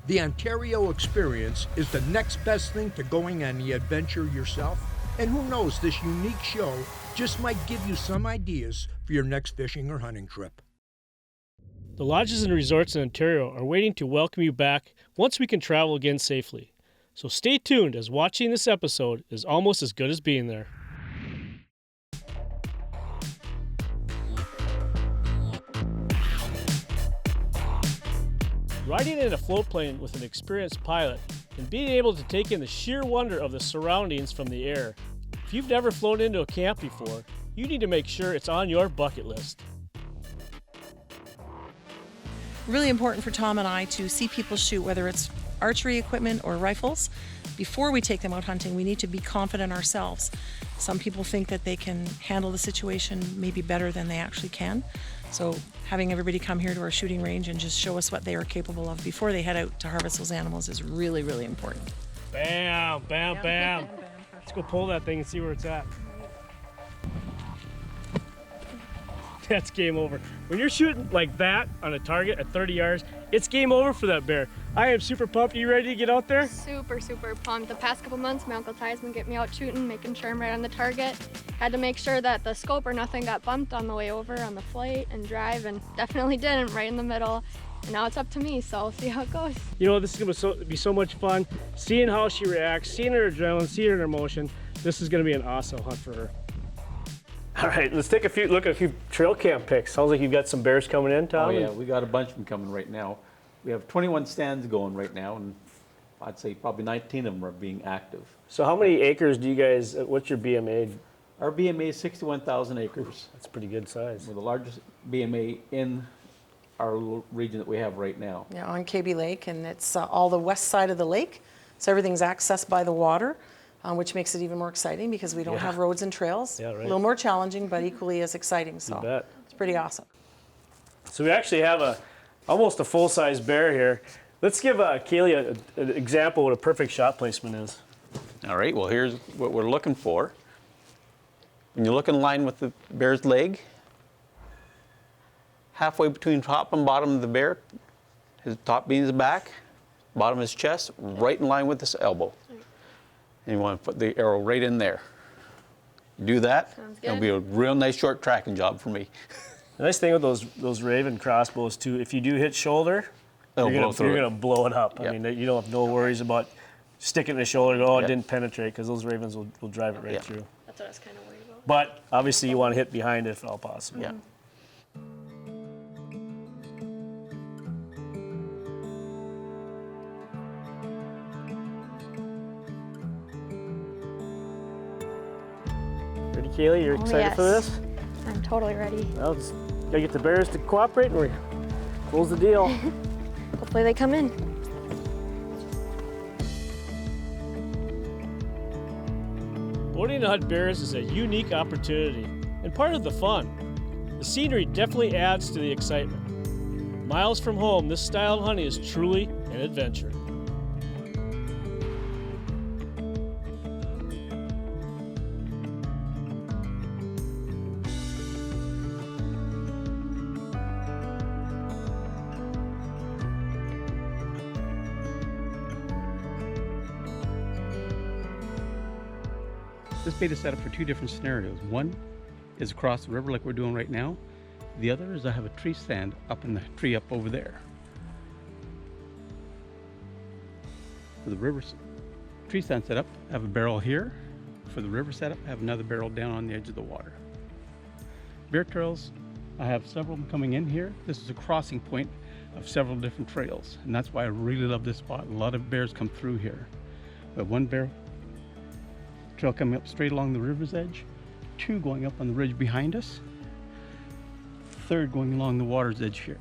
The Ontario experience is the next best thing to going on the adventure yourself. And who knows, this unique show just might give you some ideas for your next fishing or hunting trip. The lodges and resorts in Ontario are waiting to welcome you back once we can travel again safely. So stay tuned, as watching this episode is almost as good as being there. Riding in a float plane with an experienced pilot and being able to take in the sheer wonder of the surroundings from the air. If you've never flown into a camp before, you need to make sure it's on your bucket list. Really important for Tom and I to see people shoot, whether it's archery equipment or rifles. Before we take them out hunting, we need to be confident ourselves. Some people think that they can handle the situation maybe better than they actually can. So having everybody come here to our shooting range and just show us what they are capable of before they head out to harvest those animals is really, really important. Bam, bam, bam. Let's go pull that thing and see where it's at. That's game over. When you're shooting like that on a target at 30 yards, it's game over for that bear. I am super pumped. Are you ready to get out there? Super, super pumped. The past couple months, my Uncle Ty's been getting me out shooting, making sure I'm right on the target. Had to make sure that the scope or nothing got bumped on the way over on the flight and drive, and definitely didn't, right in the middle. And now it's up to me, so we'll see how it goes. You know, this is going to be so much fun. Seeing how she reacts, seeing her adrenaline, seeing her emotion. This is going to be an awesome hunt for her. All right, let's take a look at a few trail cam pics. Sounds like you've got some bears coming in, Tom. Oh yeah, we got a bunch of them coming right now. We have 21 stands going right now, and I'd say probably 19 of them are being active. So how many acres do you guys, what's your BMA? Our BMA is 61,000 acres. That's a pretty good size. We're the largest BMA in our little region that we have right now. Yeah, on KB Lake, and it's all the west side of the lake, so everything's accessed by the water, which makes it even more exciting because we don't have roads and trails. Yeah, right. A little more challenging, but equally as exciting, so You bet. it's pretty awesome. So we actually have almost a full-size bear here. Let's give Kaylee an example of what a perfect shot placement is. All right, well here's what we're looking for. When you look in line with the bear's leg, halfway between top and bottom of the bear, his top being his back, bottom of his chest, right in line with his elbow. And you want to put the arrow right in there. Do that, it'll be a real nice short tracking job for me. The nice thing with those Raven crossbows too, if you do hit shoulder, you're gonna blow it up. Yep. I mean, you don't have no worries about sticking the shoulder, go, oh, it didn't penetrate, because those Ravens will drive it right through. That's what I was kind of worried about. But obviously you want to hit behind it if at all possible. Yeah. Ready, Kaylee? You're excited for this? I'm totally ready. Well, just gotta get the bears to cooperate and we close the deal. Hopefully they come in. Boating to hunt bears is a unique opportunity and part of the fun. The scenery definitely adds to the excitement. Miles from home, this style of hunting is truly an adventure. This bait is set up for two different scenarios. One is across the river like we're doing right now. The other is I have a tree stand up in the tree up over there. For the river tree stand setup, I have a barrel here. For the river setup, I have another barrel down on the edge of the water. Bear trails, I have several of them coming in here. This is a crossing point of several different trails, and that's why I really love this spot. A lot of bears come through here. But one bear trail coming up straight along the river's edge, two going up on the ridge behind us, third going along the water's edge here.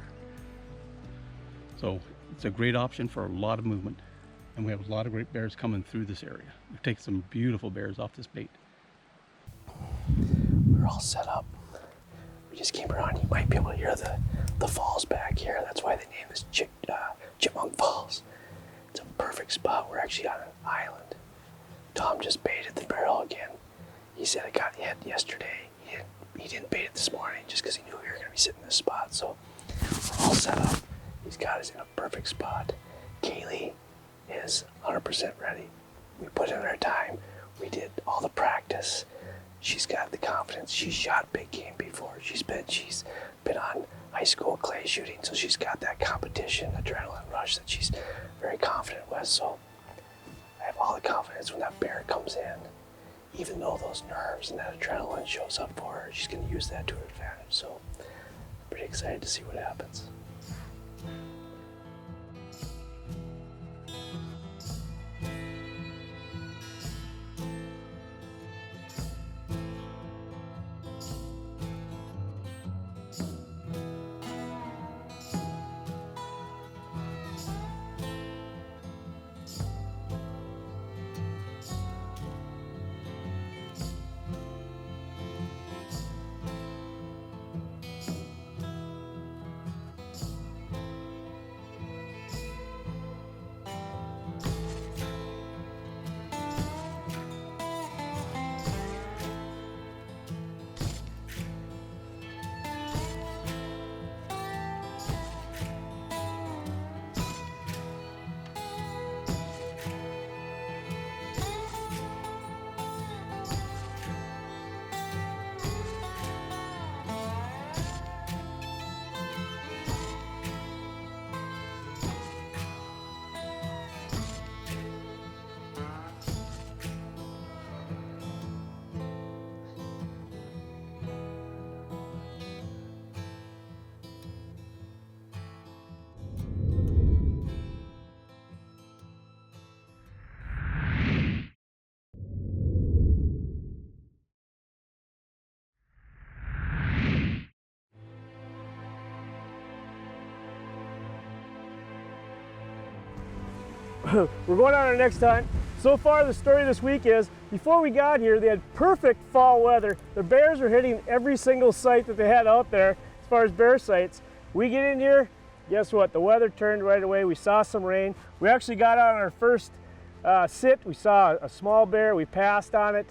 So it's a great option for a lot of movement, and we have a lot of great bears coming through this area. We've taken some beautiful bears off this bait. We're all set up. We just came around. You might be able to hear the falls back here. That's why the name is Chipmunk Falls. It's a perfect spot. We're actually on an island. Tom just baited the barrel again. He said it got hit yesterday. He didn't bait it this morning just because he knew we were going to be sitting in this spot. So we're all set up. He's got us in a perfect spot. Kaylee is 100% ready. We put in our time. We did all the practice. She's got the confidence. She's shot big game before. She's been on high school clay shooting, so she's got that competition, adrenaline rush that she's very confident with. So I have all the confidence when that bear comes in, even though those nerves and that adrenaline shows up for her, she's going to use that to her advantage. So I'm pretty excited to see what happens. We're going on our next hunt. So far, the story this week is, before we got here, they had perfect fall weather. The bears were hitting every single site that they had out there as far as bear sites. We get in here, guess what? The weather turned right away. We saw some rain. We actually got on our first sit. We saw a small bear. We passed on it.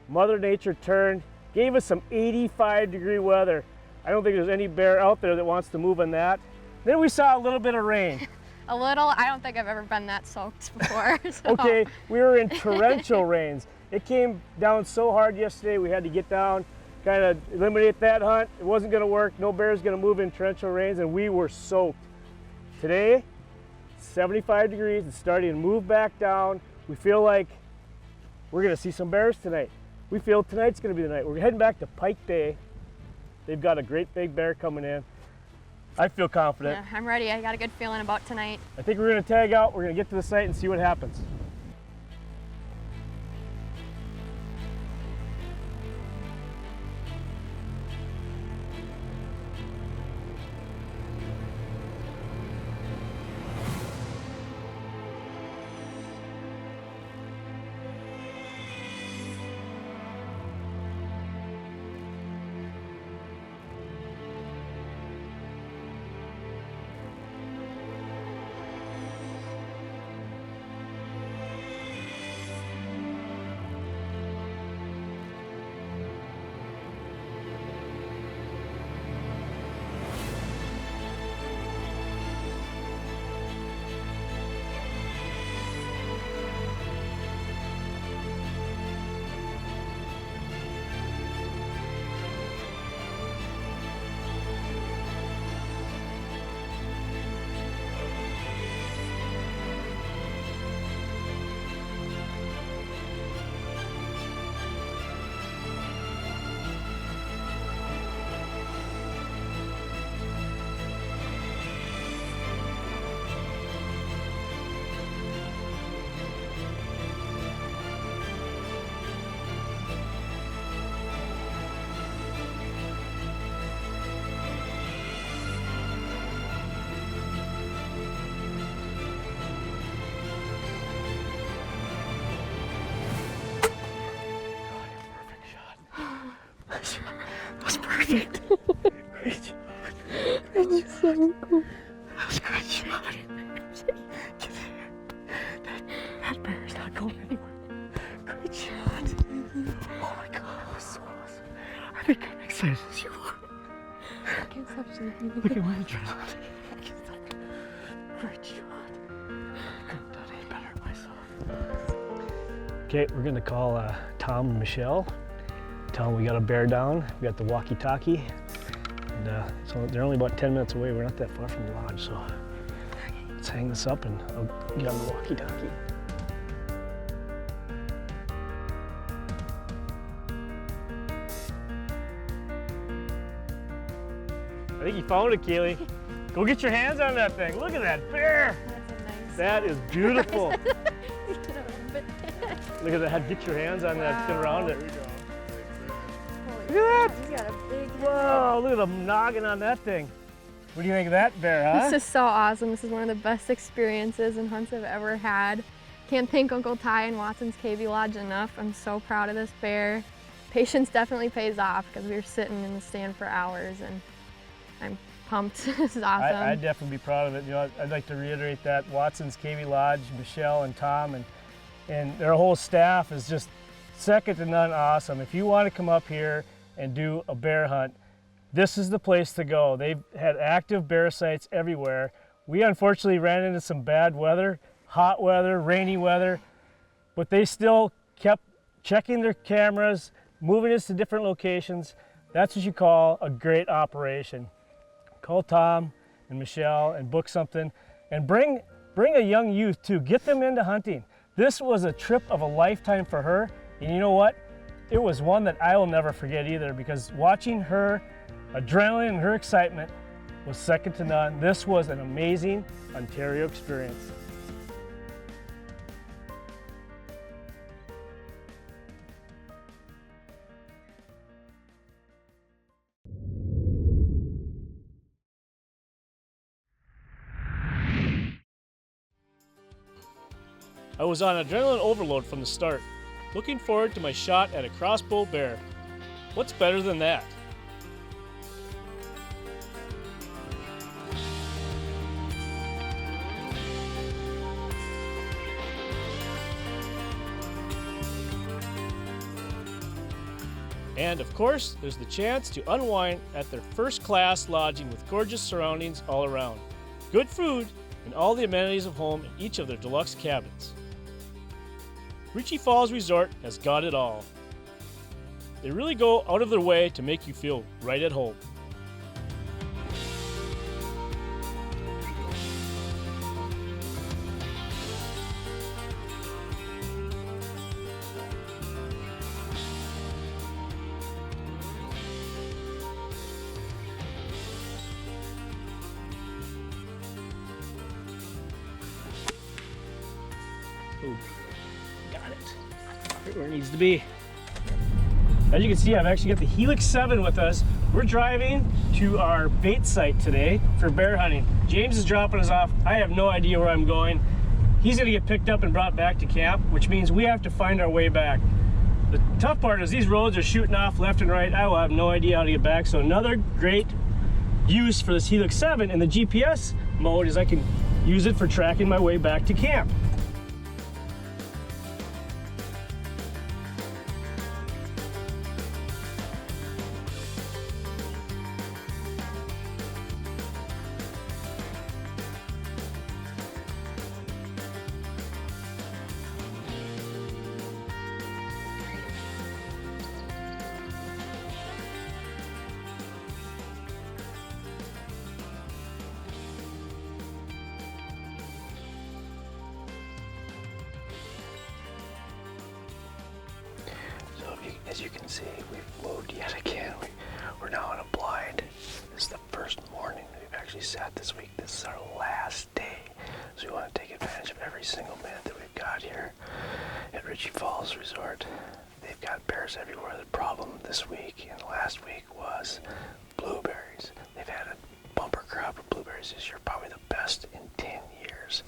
Mother Nature turned, gave us some 85-degree weather. I don't think there's any bear out there that wants to move on that. Then we saw a little bit of rain. A little. I don't think I've ever been that soaked before. So. Okay, we were in torrential rains. It came down so hard yesterday, we had to get down, kind of eliminate that hunt. It wasn't going to work. No bear's going to move in torrential rains, and we were soaked. Today, 75 degrees. It's starting to move back down. We feel like we're going to see some bears tonight. We feel tonight's going to be the night. We're heading back to Pike Bay. They've got a great big bear coming in. I feel confident. Yeah, I'm ready. I got a good feeling about tonight. I think we're going to tag out. We're going to get to the site and see what happens. That was perfect. Great job. That was so cool. That was a great shot. Get there. That bear's not going anywhere. Great shot. Oh my God, that was so awesome. I think I'm excited as you are. I can't stop shaking. Look at my adrenaline. I can't stop. Great shot. Okay, we're gonna call Tom and Michelle. Tell them we got a bear down. We got the walkie-talkie. And so they're only about 10 minutes away. We're not that far from the lodge, so let's hang this up and I'll get on the walkie-talkie. I think you found it, Kaylee. Go get your hands on that thing. Look at that bear. That is beautiful. Look at that. Get your hands on that. Get around it. Look at that. He's got a big Whoa, look at the noggin on that thing. What do you think of that bear, huh? This is so awesome. This is one of the best experiences and hunts I've ever had. Can't thank Uncle Ty and Watson's KV Lodge enough. I'm so proud of this bear. Patience definitely pays off because we were sitting in the stand for hours and I'm pumped. This is awesome. I'd definitely be proud of it. You know, I'd like to reiterate that Watson's KV Lodge, Michelle and Tom and their whole staff is just second to none awesome. If you want to come up here and do a bear hunt, this is the place to go. They've had active bear sites everywhere. We unfortunately ran into some bad weather, hot weather, rainy weather, but they still kept checking their cameras, moving us to different locations. That's what you call a great operation. Call Tom and Michelle and book something and bring a young youth too. Get them into hunting. This was a trip of a lifetime for her. And you know what? It was one that I will never forget either because watching her adrenaline and her excitement was second to none. This was an amazing Ontario experience. I was on adrenaline overload from the start, looking forward to my shot at a crossbow bear. What's better than that? And of course, there's the chance to unwind at their first-class lodging with gorgeous surroundings all around, good food, and all the amenities of home in each of their deluxe cabins. Ritchie Falls Resort has got it all. They really go out of their way to make you feel right at home. Ooh, got it. Right where it needs to be. As you can see, I've actually got the Helix 7 with us. We're driving to our bait site today for bear hunting. James is dropping us off. I have no idea where I'm going. He's gonna get picked up and brought back to camp, which means we have to find our way back. The tough part is these roads are shooting off left and right. I will have no idea how to get back. So another great use for this Helix 7 in the GPS mode is I can use it for tracking my way back to camp. As you can see, we've moved yet again. We're now on a blind. This is the first morning we've actually sat this week. This is our last day. So we want to take advantage of every single minute that we've got here at Ritchie Falls Resort. They've got bears everywhere. The problem this week and last week was blueberries. They've had a bumper crop of blueberries this year, probably the best in 10 years.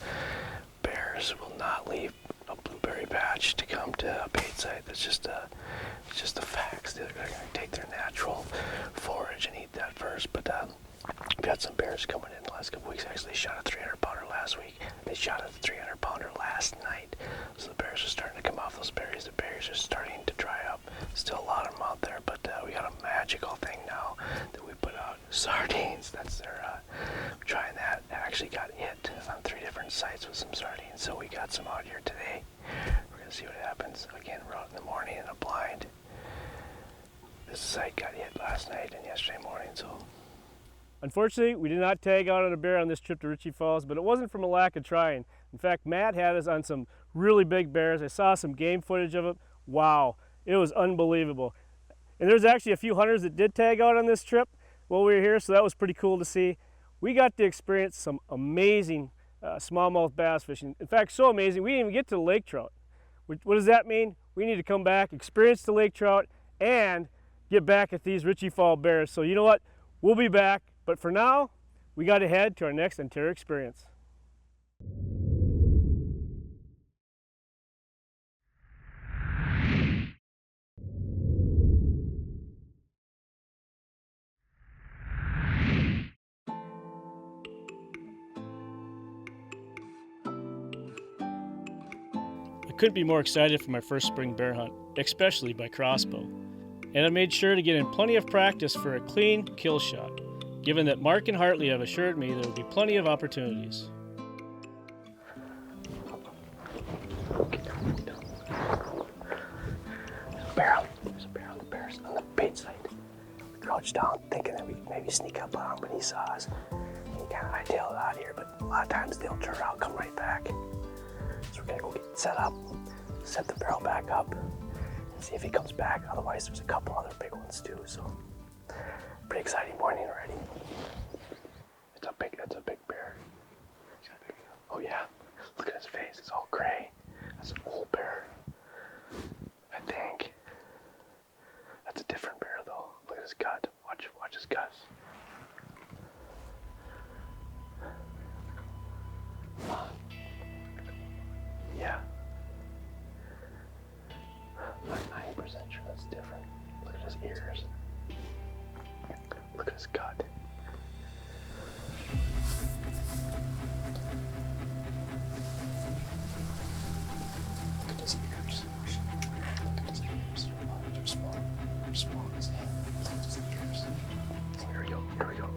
Bears will not leave a blueberry patch to come to a bait site. That's just a fact. They're going to take their natural forage and eat that first. But we've had some bears coming in the last couple weeks. Actually, they shot a 300-pounder last week. They shot a 300-pounder last night. So the bears are starting to come off those berries. The berries are starting to dry up. Still a lot of them out there, but we got a magical thing now that we put out. Sardines. That's their trying that. I actually got hit on 3 different sites with some sardines. So we got some out here today. We're gonna see what happens. Again, we're out in the morning in a blind. This site got hit last night and yesterday morning, so. Unfortunately, we did not tag out on a bear on this trip to Ritchie Falls, but it wasn't from a lack of trying. In fact, Matt had us on some really big bears. I saw some game footage of it. Wow, it was unbelievable. And there's actually a few hunters that did tag out on this trip while we were here, so that was pretty cool to see. We got to experience some amazing smallmouth bass fishing. In fact, so amazing, we didn't even get to the lake trout. What does that mean? We need to come back, experience the lake trout, and get back at these Ritchie Falls bears. So you know what? We'll be back. But for now, we got to head to our next Ontario experience. I couldn't be more excited for my first spring bear hunt, especially by Crossbow. And I made sure to get in plenty of practice for a clean kill shot, given that Mark and Hartley have assured me there will be plenty of opportunities. There's a bear on the bears on the bait site. We crouched down thinking that we'd maybe sneak up on him, but he saw us. He kind of hightailed out here, but a lot of times they'll turn around, come right back. So we're gonna go get set up, set the barrel back up, and see if he comes back. Otherwise, there's a couple other big ones too, so pretty exciting morning already. It's a big bear. Oh yeah, look at his face, it's all gray. That's an old bear, I think. That's a different bear though. Look at his gut, watch his guts. Yeah. I'm 90% sure that's different. Look at his ears. Look at his gut. Look at his ears. Look at his ears. Oh, they're small. They're small as hell. Look at his ears. Oh, here we go. Here we go.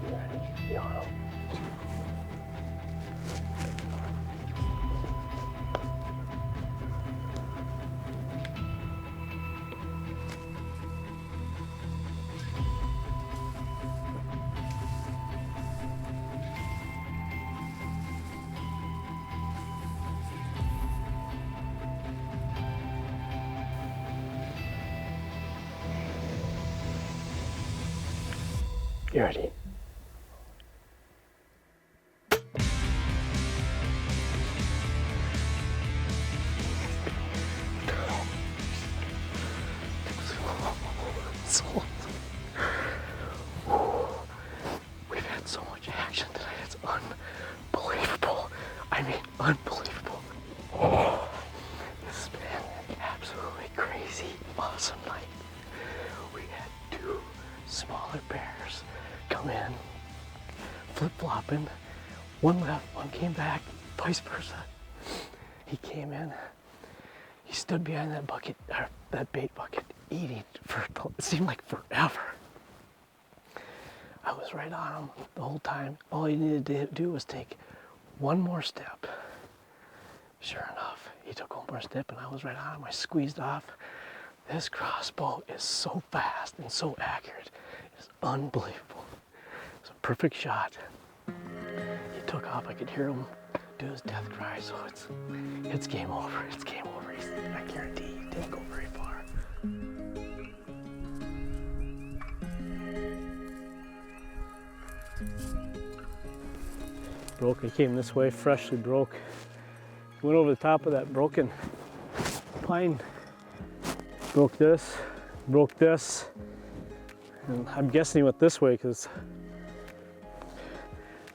You ready? You on him? You ready? We've had so much action tonight, it's unbelievable. I mean, unbelievable. This has been an absolutely crazy, awesome night. We had 2 smaller bears come in, flip-flopping. One left, one came back, vice versa. He came in, he stood behind that bucket, that bait bucket, eating for, it seemed like forever. I was right on him the whole time. All he needed to do was take one more step. Sure enough, he took one more step and I was right on him. I squeezed off. This crossbow is so fast and so accurate. It's unbelievable. It's a perfect shot. He took off. I could hear him do his death cry. So it's game over. It's game over. I guarantee he didn't go very far. Broke. He came this way, freshly broke. He went over the top of that broken pine. Broke this, and I'm guessing he went this way because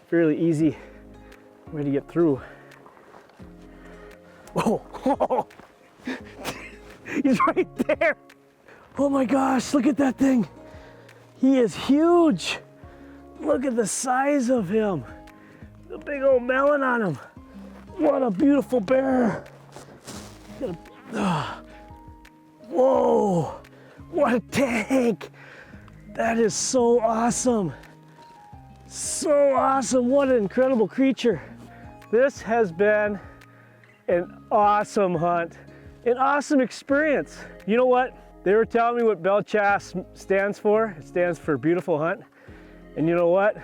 fairly easy way to get through. Oh, he's right there. Oh my gosh, look at that thing. He is huge. Look at the size of him. The big old melon on him. What a beautiful bear. Whoa, what a tank. That is so awesome. So awesome, what an incredible creature. This has been an awesome hunt, an awesome experience. You know what? They were telling me what Belle Chasse stands for. It stands for beautiful hunt. And you know what?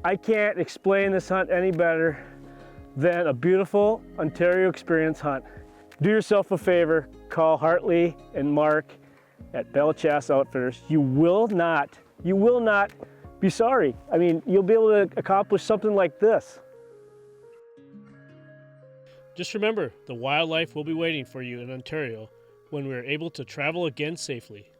I can't explain this hunt any better than a beautiful Ontario experience hunt. Do yourself a favor, call Hartley and Mark at Belle Chasse Outfitters. You will not be sorry. I mean, you'll be able to accomplish something like this. Just remember, the wildlife will be waiting for you in Ontario when we are able to travel again safely.